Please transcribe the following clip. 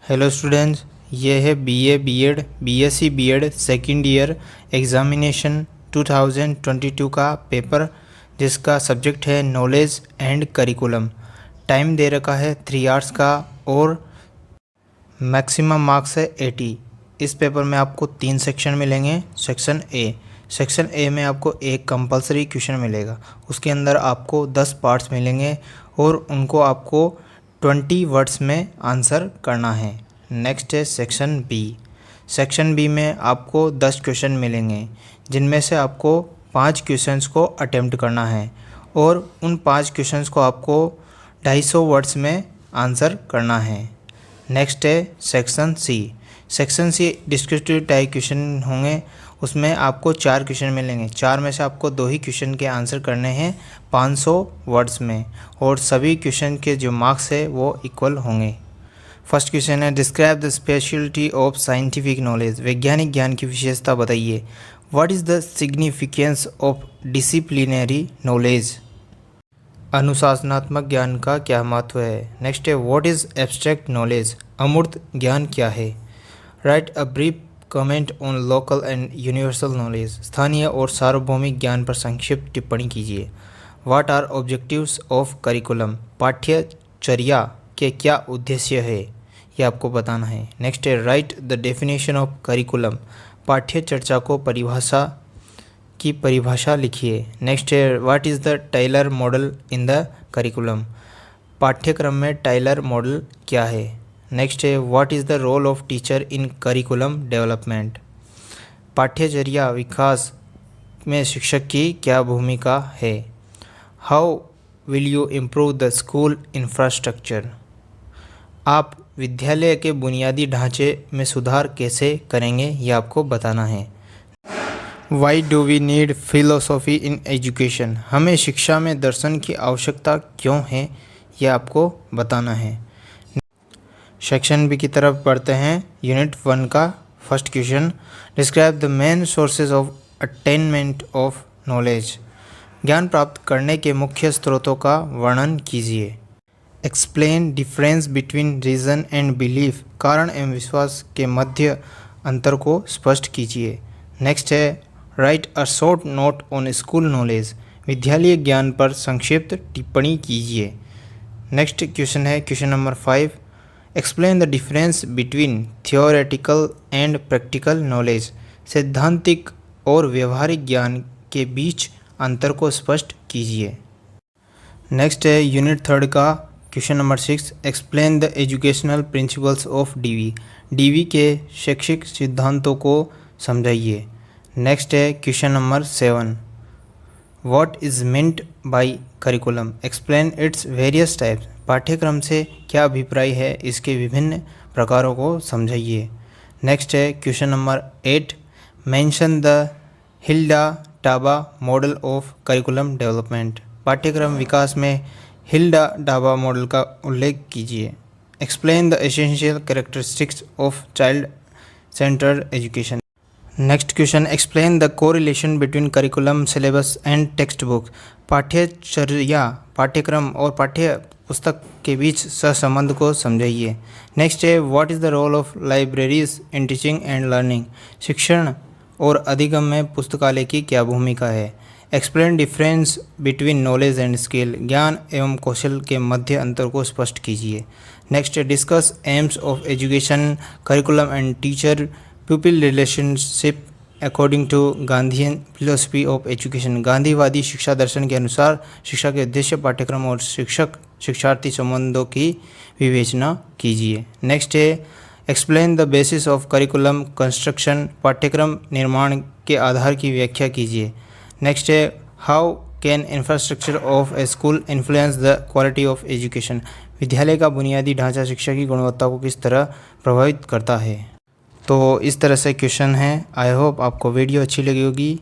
Hello students, ये है BA BEd BSc BEd second year examination 2022 का पेपर, जिसका सब्जेक्ट है नॉलेज एंड करिकुलम। टाइम दे रखा है 3 आवर्स का और मैक्सिमम मार्क्स है 80। इस पेपर में आपको 3 सेक्शन मिलेंगे। सेक्शन ए में आपको एक कंपलसरी क्वेश्चन मिलेगा, उसके अंदर आपको 10 पार्ट्स मिलेंगे और उनको आपको 20 वर्ड्स में आंसर करना है। नेक्स्ट है सेक्शन बी में आपको 10 क्वेश्चन मिलेंगे, जिनमें से आपको 5 क्वेश्चंस को अटेम्प्ट करना है और उन 5 क्वेश्चंस को आपको 250 वर्ड्स में आंसर करना है। नेक्स्ट है section C descriptive type question होंगे, उसमें आपको 4 क्वेश्चन मिलेंगे। 4 में से आपको 2 ही क्वेश्चन के आंसर करने हैं 500 वर्ड्स में, और सभी क्वेश्चन के जो मार्क्स है वो इक्वल होंगे। फर्स्ट क्वेश्चन है, describe the speciality of scientific knowledge. वैज्ञानिक ज्ञान की विशेषता बताइए। What is the significance of disciplinary knowledge. अनुशासनात्मक ज्ञान का क्या महत्व है। नेक्स्ट है, व्हाट इज़ एब्स्ट्रैक्ट नॉलेज। अमूर्त ज्ञान क्या है। Write a brief comment on local and universal knowledge. स्थानीय और सार्वभौमिक ज्ञान पर संक्षिप्त टिप्पणी कीजिए। What are objectives of curriculum. पाठ्यचर्या के क्या उद्देश्य है, ये आपको बताना है। नेक्स्ट है, write the definition of curriculum. पाठ्यचर्या को परिभाषा लिखिए। नेक्स्ट है, what is the Tyler model in the curriculum. पाठ्यक्रम में टाइलर मॉडल क्या है। नेक्स्ट है, what is the role of teacher in curriculum development. पाठ्यचर्या विकास में शिक्षक की क्या भूमिका है। How will you improve the school infrastructure. आप विद्यालय के बुनियादी ढांचे में सुधार कैसे करेंगे, ये आपको बताना है। Why do we need philosophy in education. हमें शिक्षा में दर्शन की आवश्यकता क्यों है, ये आपको बताना है। सेक्शन बी की तरफ बढ़ते हैं। यूनिट 1 का first question, describe the main sources of attainment of knowledge. ज्ञान प्राप्त करने के मुख्य स्रोतों का वर्णन कीजिए। Explain difference between reason and belief. कारण एवं विश्वास के मध्य अंतर को स्पष्ट कीजिए। नेक्स्ट है, write a short note on school knowledge. विद्यालय ज्ञान पर संक्षिप्त टिप्पणी कीजिए। नेक्स्ट क्वेश्चन है question number 5, explain the difference between theoretical and practical knowledge. सैद्धांतिक और व्यवहारिक ज्ञान के बीच अंतर को स्पष्ट कीजिए। नेक्स्ट है यूनिट 3 का question number 6, explain the educational principles of Dewey. Dewey के शैक्षिक सिद्धांतों को समझाइए। नेक्स्ट है question number 7, what is meant by curriculum. Explain its various types. पाठ्यक्रम से क्या अभिप्राय है, इसके विभिन्न प्रकारों को समझाइए। नेक्स्ट है question number 8, mention the Hilda dhaba model of curriculum development. पाठ्यक्रम विकास में हिल्डा डाबा मॉडल का उल्लेख कीजिए। Explain the essential characteristics of child centred education. Next question, explain the correlation between curriculum syllabus and text book. पाठ्यचर्या पाठ्यक्रम और पाठ्य पुस्तक के बीच सहसंबंध को समझाइए। नेक्स्ट है, what is the role of libraries in teaching and learning. शिक्षण और अधिगम में पुस्तकालय की क्या भूमिका है। Explain difference between knowledge and skill. ज्ञान एवं कौशल के मध्य अंतर को स्पष्ट कीजिए। Next, discuss aims of education curriculum and teacher pupil relationship according to Gandhian philosophy of education. गांधीवादी शिक्षा दर्शन के अनुसार शिक्षा के उद्देश्य, पाठ्यक्रम और शिक्षक शिक्षार्थी संबंधों की विवेचना कीजिए। नेक्स्ट है, explain the basis of curriculum construction. पाठ्यक्रम निर्माण के आधार की व्याख्या कीजिए। नेक्स्ट है, how can infrastructure of A school influence the quality of education. विद्यालय का बुनियादी ढांचा शिक्षा की गुणवत्ता को किस तरह प्रभावित करता है। तो इस तरह से क्वेश्चन है। आई होप आपको वीडियो अच्छी लगी होगी।